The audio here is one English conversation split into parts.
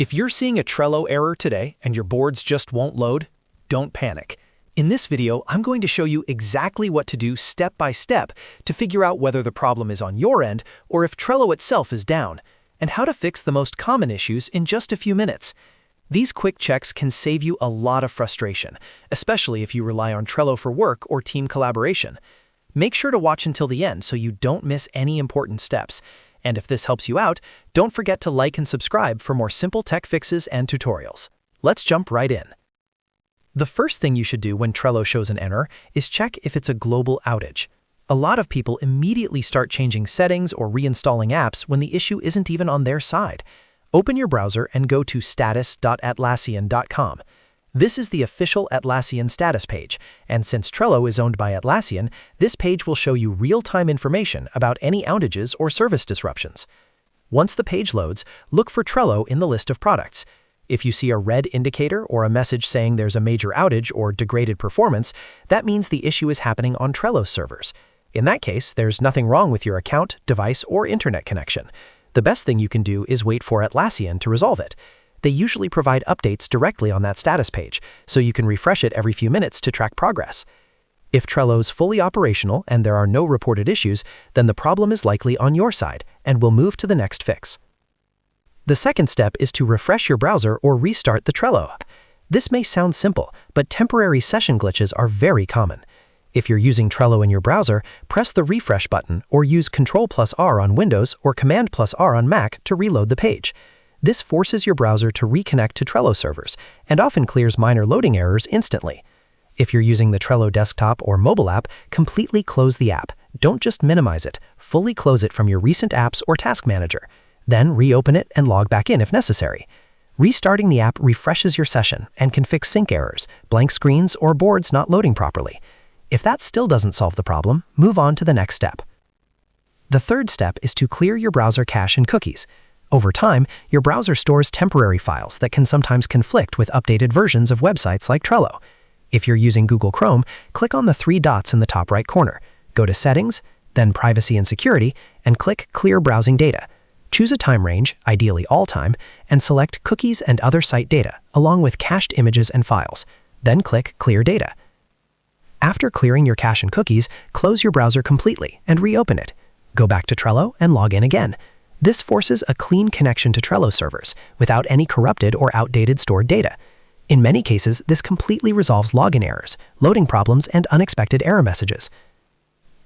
If you're seeing a Trello error today and your boards just won't load, don't panic. In this video, I'm going to show you exactly what to do step by step to figure out whether the problem is on your end or if Trello itself is down, and how to fix the most common issues in just a few minutes. These quick checks can save you a lot of frustration, especially if you rely on Trello for work or team collaboration. Make sure to watch until the end so you don't miss any important steps. And if this helps you out, don't forget to like and subscribe for more simple tech fixes and tutorials. Let's jump right in. The first thing you should do when Trello shows an error is check if it's a global outage. A lot of people immediately start changing settings or reinstalling apps when the issue isn't even on their side. Open your browser and go to status.atlassian.com. This is the official Atlassian status page, and since Trello is owned by Atlassian, this page will show you real-time information about any outages or service disruptions. Once the page loads, look for Trello in the list of products. If you see a red indicator or a message saying there's a major outage or degraded performance, that means the issue is happening on Trello's servers. In that case, there's nothing wrong with your account, device, or internet connection. The best thing you can do is wait for Atlassian to resolve it. They usually provide updates directly on that status page, so you can refresh it every few minutes to track progress. If Trello's fully operational and there are no reported issues, then the problem is likely on your side, and we'll move to the next fix. The second step is to refresh your browser or restart the Trello. This may sound simple, but temporary session glitches are very common. If you're using Trello in your browser, press the refresh button or use Ctrl+R on Windows or Command+R on Mac to reload the page. This forces your browser to reconnect to Trello servers and often clears minor loading errors instantly. If you're using the Trello desktop or mobile app, completely close the app. Don't just minimize it. Fully close it from your recent apps or task manager. Then reopen it and log back in if necessary. Restarting the app refreshes your session and can fix sync errors, blank screens, or boards not loading properly. If that still doesn't solve the problem, move on to the next step. The third step is to clear your browser cache and cookies. Over time, your browser stores temporary files that can sometimes conflict with updated versions of websites like Trello. If you're using Google Chrome, click on the three dots in the top right corner. Go to Settings, then Privacy and Security, and click Clear Browsing Data. Choose a time range, ideally all time, and select Cookies and Other Site Data, along with cached images and files. Then click Clear Data. After clearing your cache and cookies, close your browser completely and reopen it. Go back to Trello and log in again. This forces a clean connection to Trello servers without any corrupted or outdated stored data. In many cases, this completely resolves login errors, loading problems, and unexpected error messages.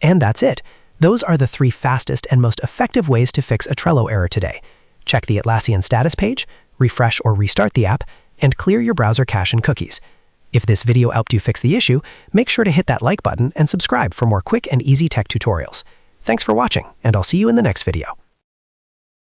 And that's it. Those are the three fastest and most effective ways to fix a Trello error today. Check the Atlassian status page, refresh or restart the app, and clear your browser cache and cookies. If this video helped you fix the issue, make sure to hit that like button and subscribe for more quick and easy tech tutorials. Thanks for watching, and I'll see you in the next video.